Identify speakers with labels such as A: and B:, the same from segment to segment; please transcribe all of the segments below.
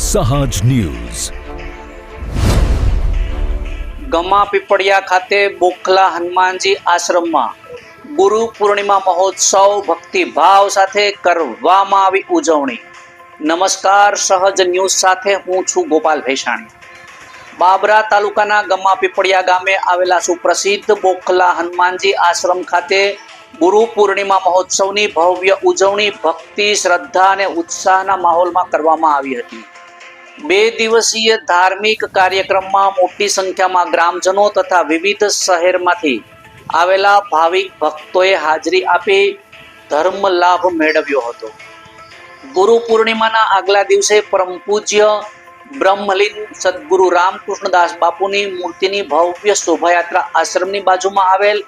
A: સહજ ન્યૂઝ.
B: ગમા પીપળિયા ખાતે બોખલા હનુમાનજી આશ્રમમાં ગુરુ પૂર્ણિમા મહોત્સવ ભક્તિભાવ સાથે કરવામાં આવી ઉજવણી. નમસ્કાર, સહજ ન્યૂઝ સાથે હું છું ગોપાલ ભેસાણી. બાબરા તાલુકાના ગમા પીપળિયા ગામે આવેલા સુપ્રસિદ્ધ બોખલા હનુમાનજી આશ્રમ ખાતે ગુરુ પૂર્ણિમા મહોત્સવની ભવ્ય ઉજવણી ભક્તિ, શ્રદ્ધા અને ઉત્સાહના માહોલમાં કરવામાં આવી હતી. 2 દિવસીય ધાર્મિક કાર્યક્રમમાં મોટી સંખ્યામાં ગ્રામજનો તથા વિવિધ શહેરમાંથી આવેલા ભાવિક ભક્તોએ હાજરી આપી ધર્મ લાભ મેળવ્યો હતો. ગુરુ પૂર્ણિમાના આગલા દિવસે પરમ પૂજ્ય બ્રહ્મલીન સદગુરુ રામકૃષ્ણદાસ બાપુની મૂર્તિની ભવ્ય શોભાયાત્રા આશ્રમની બાજુમાં આવેલ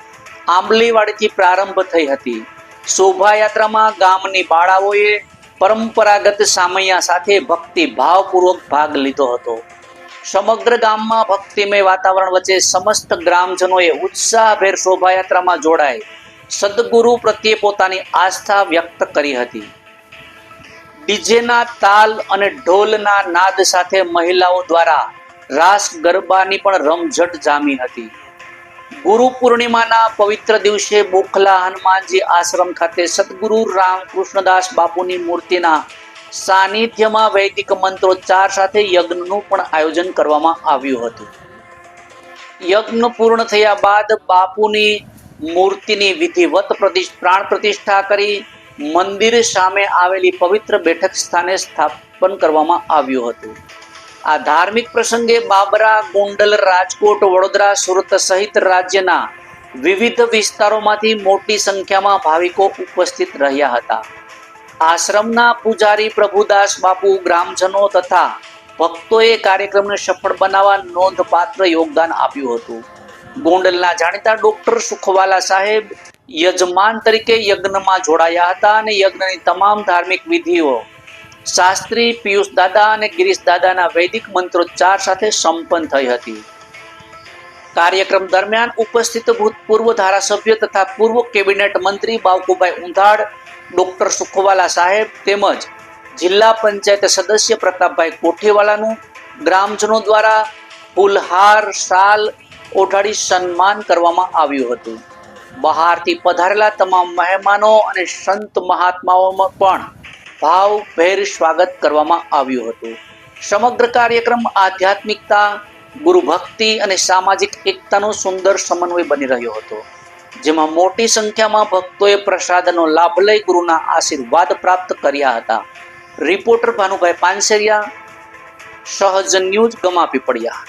B: આંબલીવાડીથી પ્રારંભ થઈ હતી. શોભાયાત્રામાં ગામની બાળાઓએ પરંપરાગત સામૈયા સાથે ભક્તિ ભાવપૂર્વક ભાગ લીધો હતો. સમગ્ર ગામમાં ભક્તિમય વાતાવરણ વચ્ચે સમસ્ત ગ્રામજનોએ ઉત્સાહભેર શોભાયાત્રામાં જોડાઈ સદગુરુ પ્રત્યે પોતાની આસ્થા વ્યક્ત કરી હતી. ડીજેના તાલ અને ઢોલના નાદ સાથે મહિલાઓ દ્વારા રાસ ગરબાની પણ રમઝટ જામી હતી. ગુરુ પૂર્ણિમાના પવિત્ર દિવસે બોખલા હનુમાનજી આશ્રમ ખાતે સદગુરુ રામકૃષ્ણદાસ બાપુની મૂર્તિના સાનિધ્યમાં વૈદિક મંત્રોચ્ચાર સાથે યજ્ઞનું પણ આયોજન કરવામાં આવ્યું હતું. યજ્ઞ પૂર્ણ થયા બાદ બાપુની મૂર્તિની વિધિવત પ્રાણ પ્રતિષ્ઠા કરી મંદિર સામે આવેલી પવિત્ર બેઠક સ્થાને સ્થાપન કરવામાં આવ્યું હતું. આ ધાર્મિક પ્રસંગે બાબરા, ગોંડલ, રાજકોટ, વડોદરા, સુરત સહિત રાજ્યના વિવિધ વિસ્તારોમાંથી મોટી સંખ્યામાં ભાવિકો ઉપસ્થિત રહ્યા હતા. આશ્રમના પૂજારી પ્રભુદાસ બાપુ, ગ્રામજનો તથા ભક્તોએ કાર્યક્રમને સફળ બનાવવા નોંધપાત્ર યોગદાન આપ્યું હતું. ગોંડલના જાણીતા ડોક્ટર સુખવાલા સાહેબ યજમાન તરીકે યજ્ઞમાં જોડાયા હતા અને યજ્ઞની તમામ ધાર્મિક વિધિઓ શાસ્ત્રી પિયુષ દાદા અને ગિરીશ દાદાના વૈદિક મંત્રોચ્ચાર સાથે સંપન્ન થઈ હતી. કાર્યક્રમ દરમિયાન ઉપસ્થિત ભૂતપૂર્વ ધારાસભ્ય તથા પૂર્વ કેબિનેટ મંત્રી બાવકુભાઈ ઉંધાડ, ડોક્ટર સુખવાલા સાહેબ તેમજ જિલ્લા પંચાયત સદસ્ય પ્રતાપભાઈ કોઠીવાલાનું ગ્રામજનો દ્વારા ફૂલહાર, શાલ ઓઢાડી સન્માન કરવામાં આવ્યું હતું. બહારથી પધારેલા તમામ મહેમાનો અને સંત મહાત્માઓમાં પણ ભાવભેર સ્વાગત કરવામાં આવ્યું હતું. સમગ્ર કાર્યક્રમ આધ્યાત્મિકતા, ગુરુ ભક્તિ અને સામાજિક એકતાનો સુંદર સમન્વય બની રહ્યો હતો, જેમાં મોટી સંખ્યામાં ભક્તોએ પ્રસાદનો લાભ લઈ ગુરુના આશીર્વાદ પ્રાપ્ત કર્યા હતા. રિપોર્ટર ભાનુભાઈ પાનસેરિયા, સહજ ન્યૂઝ, ગમા પીપળિયા.